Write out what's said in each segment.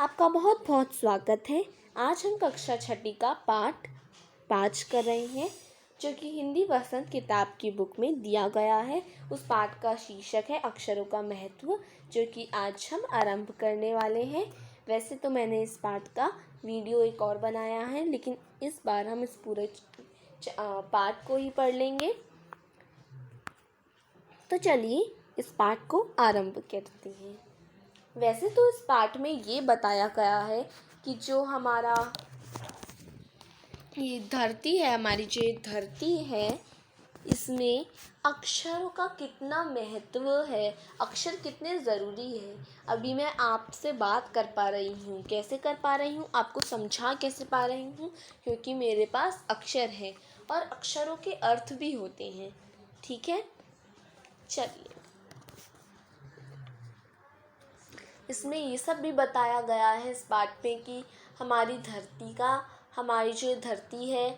आपका बहुत बहुत स्वागत है। आज हम कक्षा छठी का पाठ 5 कर रहे हैं, जो कि हिंदी वसंत किताब की बुक में दिया गया है। उस पाठ का शीर्षक है अक्षरों का महत्व, जो कि आज हम आरंभ करने वाले हैं। वैसे तो मैंने इस पाठ का वीडियो एक और बनाया है, लेकिन इस बार हम इस पूरे पाठ को ही पढ़ लेंगे। तो चलिए इस पाठ को आरंभ करते हैं। वैसे तो इस पाठ में ये बताया गया है कि जो हमारा ये धरती है, हमारी जो धरती है, इसमें अक्षरों का कितना महत्व है, अक्षर कितने ज़रूरी है। अभी मैं आपसे बात कर पा रही हूँ, कैसे कर पा रही हूँ, आपको समझा कैसे पा रही हूँ, क्योंकि मेरे पास अक्षर है और अक्षरों के अर्थ भी होते हैं। ठीक है, चलिए। इसमें ये सब भी बताया गया है इस पाठ में कि हमारी जो धरती है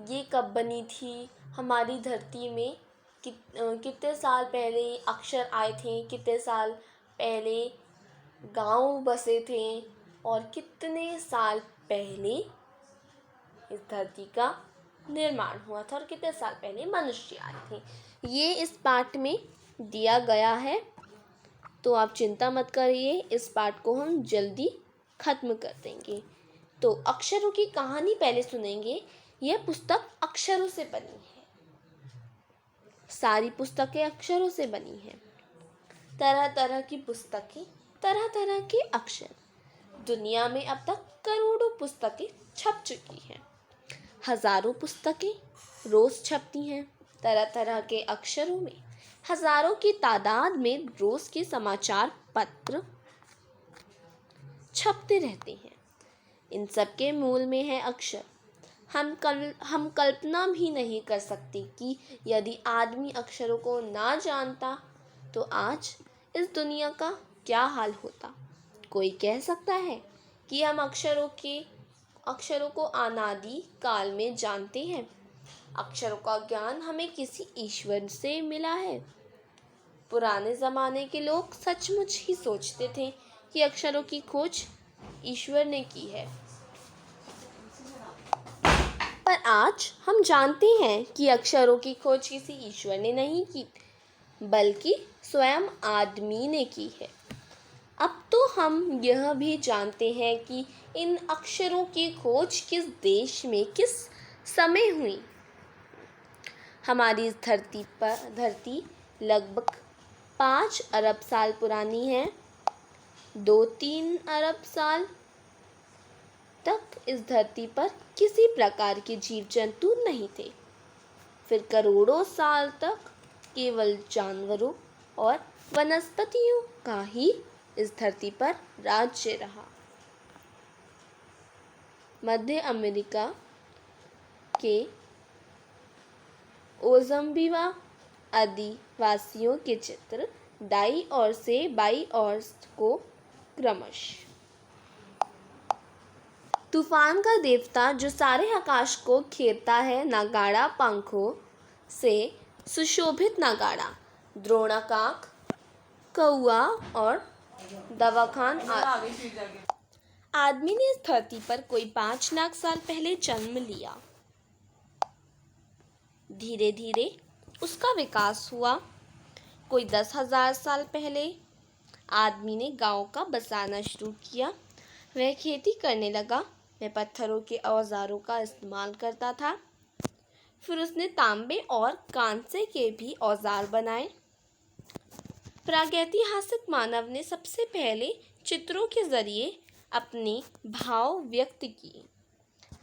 ये कब बनी थी, हमारी धरती में कितने साल पहले अक्षर आए थे, कितने साल पहले गांव बसे थे और कितने साल पहले इस धरती का निर्माण हुआ था और कितने साल पहले मनुष्य आए थे। ये इस पाठ में दिया गया है, तो आप चिंता मत करिए, इस पाठ को हम जल्दी ख़त्म कर देंगे। तो अक्षरों की कहानी पहले सुनेंगे। यह पुस्तक अक्षरों से बनी है, सारी पुस्तकें अक्षरों से बनी हैं। तरह तरह की पुस्तकें, तरह तरह के अक्षर। दुनिया में अब तक करोड़ों पुस्तकें छप चुकी हैं। हज़ारों पुस्तकें रोज़ छपती हैं। तरह तरह के अक्षरों में हज़ारों की तादाद में रोज़ के समाचार पत्र छपते रहते हैं। इन सब के मूल में है अक्षर। हम कल्पना भी नहीं कर सकते कि यदि आदमी अक्षरों को ना जानता तो आज इस दुनिया का क्या हाल होता। कोई कह सकता है कि हम अक्षरों को अनादि काल में जानते हैं। अक्षरों का ज्ञान हमें किसी ईश्वर से मिला है। पुराने ज़माने के लोग सचमुच ही सोचते थे कि अक्षरों की खोज ईश्वर ने की है, पर आज हम जानते हैं कि अक्षरों की खोज किसी ईश्वर ने नहीं की, बल्कि स्वयं आदमी ने की है। अब तो हम यह भी जानते हैं कि इन अक्षरों की खोज किस देश में किस समय हुई। हमारी इस धरती लगभग 5 अरब साल पुरानी है। 2-3 अरब साल तक इस धरती पर किसी प्रकार के जीव जंतु नहीं थे। फिर करोड़ों साल तक केवल जानवरों और वनस्पतियों का ही इस धरती पर राज्य रहा। मध्य अमेरिका के ओज़म्बिवा आदिवासियों के चित्र दाईं ओर से बाईं ओर को क्रमशः तूफान का देवता जो सारे आकाश को घेरता है, नगाड़ा पंखों से सुशोभित नगाड़ा, द्रोणाकाक, कौआ और दवाखान आदमी ने इस धरती पर कोई 5 लाख साल पहले जन्म लिया। धीरे धीरे उसका विकास हुआ। कोई 10,000 साल पहले आदमी ने गांव का बसाना शुरू किया। वह खेती करने लगा। वह पत्थरों के औजारों का इस्तेमाल करता था। फिर उसने तांबे और कांसे के भी औजार बनाए। प्रागैतिहासिक मानव ने सबसे पहले चित्रों के जरिए अपने भाव व्यक्त किए,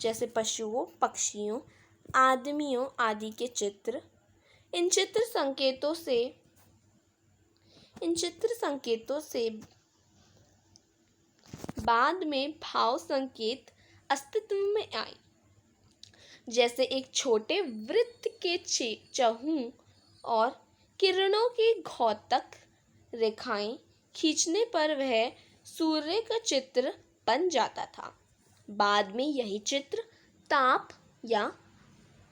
जैसे पशुओं, पक्षियों, आदमियों आदि के चित्र। इन चित्र संकेतों से बाद में भाव संकेत अस्तित्व में आए, जैसे एक छोटे वृत्त के चहुं और किरणों की घोतक रेखाएं खींचने पर वह सूर्य का चित्र बन जाता था। बाद में यही चित्र ताप या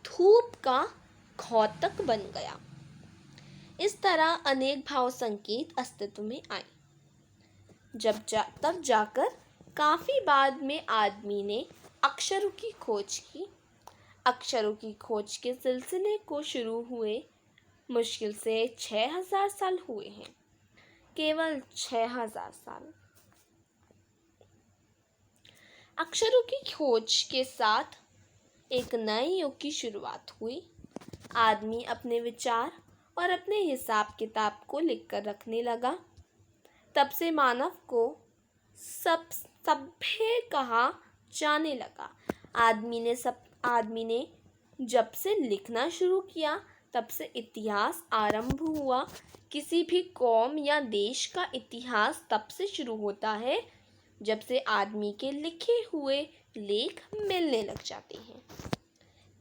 धूप का घोतक बन गया। इस तरह अनेक भाव संकेत अस्तित्व में आए। तब जाकर काफ़ी बाद में आदमी ने अक्षरों की खोज की। अक्षरों की खोज के सिलसिले को शुरू हुए मुश्किल से 6000 साल हुए हैं, केवल 6000 साल। अक्षरों की खोज के साथ एक नए युग की शुरुआत हुई। आदमी अपने विचार और अपने हिसाब किताब को लिखकर रखने लगा। तब से मानव को सभ्य कहा जाने लगा। आदमी ने जब से लिखना शुरू किया तब से इतिहास आरंभ हुआ। किसी भी कौम या देश का इतिहास तब से शुरू होता है जब से आदमी के लिखे हुए लेख मिलने लग जाते हैं।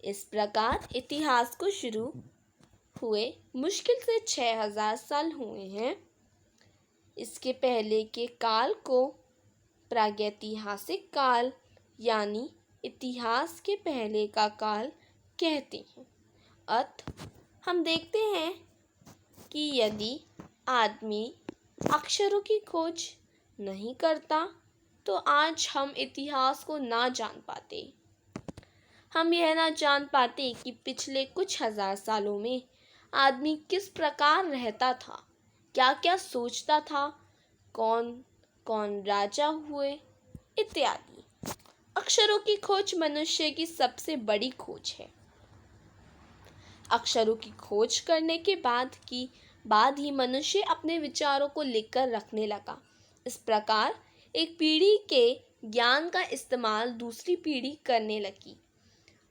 इस प्रकार इतिहास को शुरू हुए मुश्किल से 6000 साल हुए हैं। इसके पहले के काल को प्रागैतिहासिक काल यानी इतिहास के पहले का काल कहते हैं। हम देखते हैं कि यदि आदमी अक्षरों की खोज नहीं करता तो आज हम इतिहास को ना जान पाते। हम यह ना जान पाते कि पिछले कुछ हजार सालों में आदमी किस प्रकार रहता था, क्या क्या सोचता था, कौन कौन राजा हुए इत्यादि। अक्षरों की खोज मनुष्य की सबसे बड़ी खोज है। अक्षरों की खोज करने के बाद ही मनुष्य अपने विचारों को लिखकर रखने लगा। इस प्रकार एक पीढ़ी के ज्ञान का इस्तेमाल दूसरी पीढ़ी करने लगी।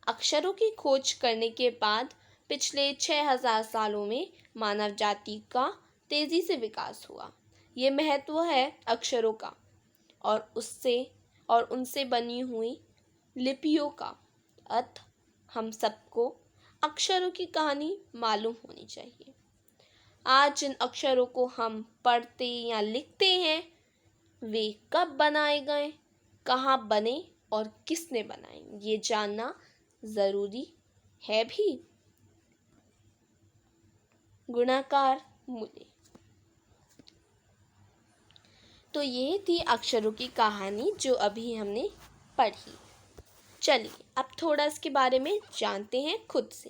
अक्षरों की खोज करने के बाद पिछले 6000 सालों में मानव जाति का तेजी से विकास हुआ। ये महत्व है अक्षरों का और उनसे बनी हुई लिपियों का। हम सबको अक्षरों की कहानी मालूम होनी चाहिए। आज जिन अक्षरों को हम पढ़ते या लिखते हैं वे कब बनाए गए, कहाँ बने और किसने बनाए, ये जानना ज़रूरी है भी। गुणाकार मूल्य। तो ये थी अक्षरों की कहानी जो अभी हमने पढ़ी। चलिए अब थोड़ा इसके बारे में जानते हैं खुद से।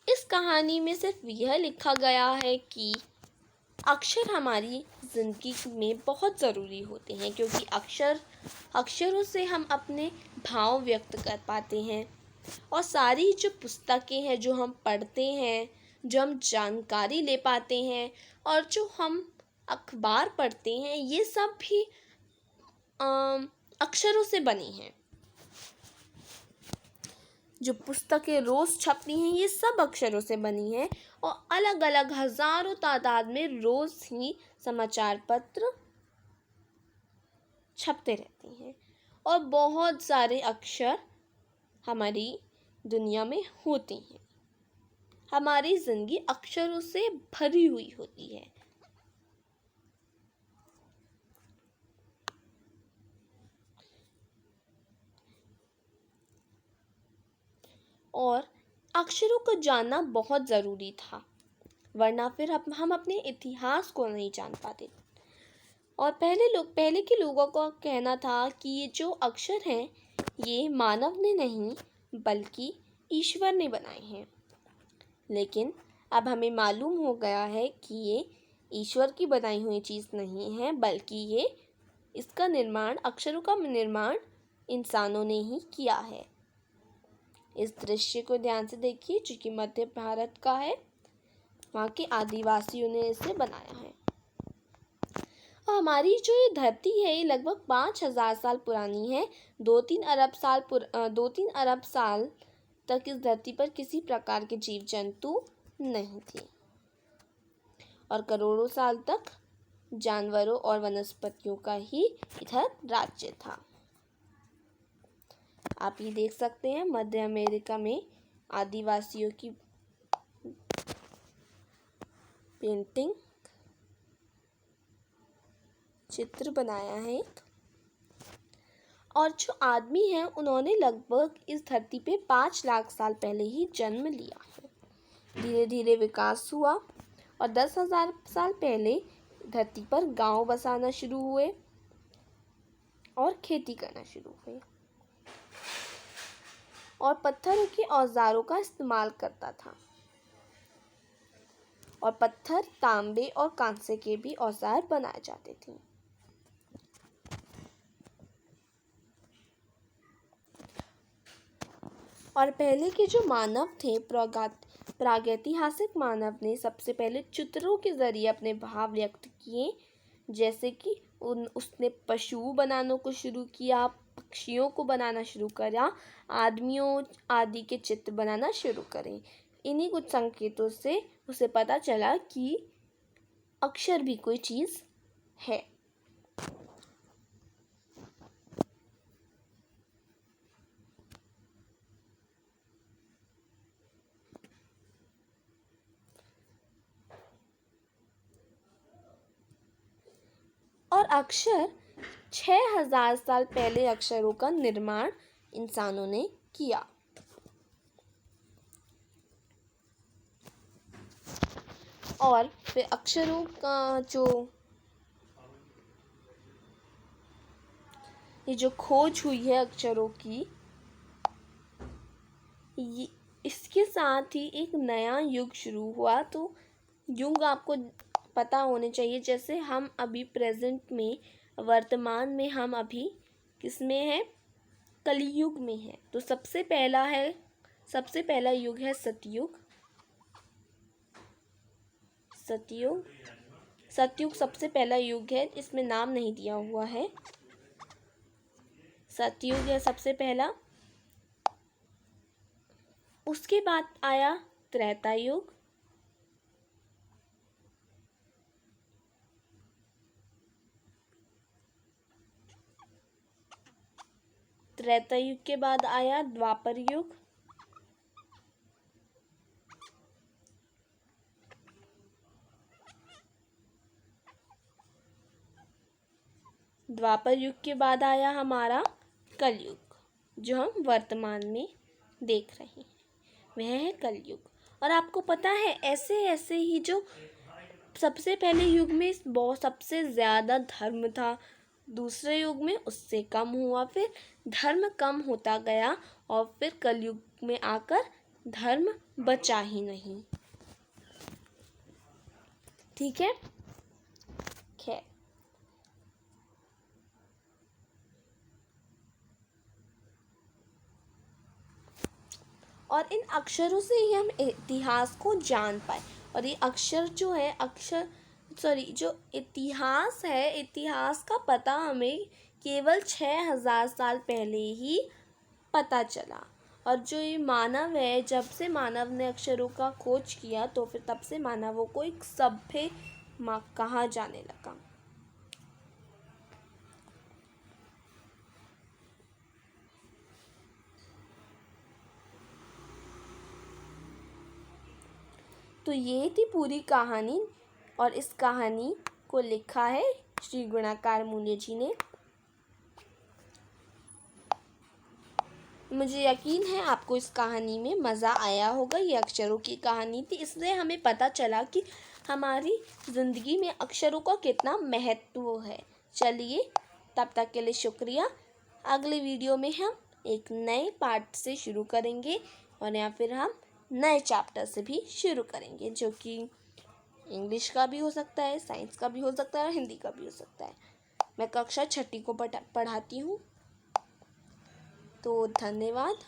इस कहानी में सिर्फ यह लिखा गया है कि अक्षर हमारी ज़िंदगी में बहुत ज़रूरी होते हैं, क्योंकि अक्षरों से हम अपने भाव व्यक्त कर पाते हैं। और सारी जो पुस्तकें हैं जो हम पढ़ते हैं, जो हम जानकारी ले पाते हैं और जो हम अखबार पढ़ते हैं, ये सब भी अक्षरों से बनी हैं। जो पुस्तकें रोज़ छपती हैं ये सब अक्षरों से बनी हैं। और अलग अलग हज़ारों तादाद में रोज़ ही समाचार पत्र छपते रहते हैं और बहुत सारे अक्षर हमारी दुनिया में होते हैं। हमारी ज़िंदगी अक्षरों से भरी हुई होती है। और अक्षरों को जानना बहुत ज़रूरी था, वरना फिर हम अपने इतिहास को नहीं जान पाते। और पहले के लोगों का कहना था कि ये जो अक्षर हैं ये मानव ने नहीं बल्कि ईश्वर ने बनाए हैं। लेकिन अब हमें मालूम हो गया है कि ये ईश्वर की बनाई हुई चीज़ नहीं है, बल्कि अक्षरों का निर्माण इंसानों ने ही किया है। इस दृश्य को ध्यान से देखिए, जो कि मध्य भारत का है। वहाँ के आदिवासियों ने इसे बनाया है। और हमारी जो ये धरती है ये लगभग 5000 साल पुरानी है। 2-3 अरब साल तक इस धरती पर किसी प्रकार के जीव जंतु नहीं थे और करोड़ों साल तक जानवरों और वनस्पतियों का ही इधर राज्य था। आप ये देख सकते हैं मध्य अमेरिका में आदिवासियों की पेंटिंग चित्र बनाया है एक। और जो आदमी हैं उन्होंने लगभग इस धरती पे 5 लाख साल पहले ही जन्म लिया है। धीरे धीरे विकास हुआ और 10,000 साल पहले धरती पर गांव बसाना शुरू हुए। और खेती करना शुरू हुए और पत्थरों के औजारों का इस्तेमाल करता था। और पत्थर, तांबे और कांसे के भी औजार बनाए जाते थे। और पहले के जो मानव थे, प्रागैतिहासिक मानव ने सबसे पहले चित्रों के जरिए अपने भाव व्यक्त किए, जैसे कि उसने पशु बनाने को शुरू किया, पक्षियों को बनाना शुरू करा, आदमियों आदि के चित्र बनाना शुरू करें। इन्हीं कुछ संकेतों से उसे पता चला कि अक्षर भी कोई चीज़ है। और अक्षर 6000 साल पहले अक्षरों का निर्माण इंसानों ने किया। और फिर अक्षरों का ये जो खोज हुई है अक्षरों की, इसके साथ ही एक नया युग शुरू हुआ। तो युग आपको पता होने चाहिए, जैसे हम अभी प्रेजेंट में, वर्तमान में हम अभी किस में हैं? कलयुग में है। तो सबसे पहला युग है सतयुग। सतयुग सबसे पहला युग है, इसमें नाम नहीं दिया हुआ है। सतयुग है सबसे पहला। उसके बाद आया त्रेता युग। त्रेता युग के बाद आया द्वापर युग। द्वापर युग के बाद आया हमारा कलयुग, जो हम वर्तमान में देख रहे हैं, वह है कलयुग। और आपको पता है, ऐसे ऐसे ही जो सबसे पहले युग में सबसे ज़्यादा धर्म था, दूसरे युग में उससे कम हुआ, फिर धर्म कम होता गया, और फिर कलयुग में आकर धर्म बचा ही नहीं। ठीक है, खैर। और इन अक्षरों से ही हम इतिहास को जान पाए। और ये अक्षर जो है, जो इतिहास है, इतिहास का पता हमें केवल 6000 साल पहले ही पता चला। और जो ये मानव है, जब से मानव ने अक्षरों का खोज किया, तो फिर तब से मानवों को एक सभ्य कहा जाने लगा। तो ये थी पूरी कहानी, और इस कहानी को लिखा है श्री गुणाकार मूल्य जी ने। मुझे यकीन है आपको इस कहानी में मज़ा आया होगा। ये अक्षरों की कहानी थी, इसलिए हमें पता चला कि हमारी ज़िंदगी में अक्षरों का कितना महत्व है। चलिए, तब तक के लिए शुक्रिया। अगले वीडियो में हम एक नए पार्ट से शुरू करेंगे, और या फिर हम नए चैप्टर से भी शुरू करेंगे, जो कि इंग्लिश का भी हो सकता है, साइंस का भी हो सकता है, और हिंदी का भी हो सकता है। मैं कक्षा 6ठी को पढ़ाती हूँ। तो धन्यवाद।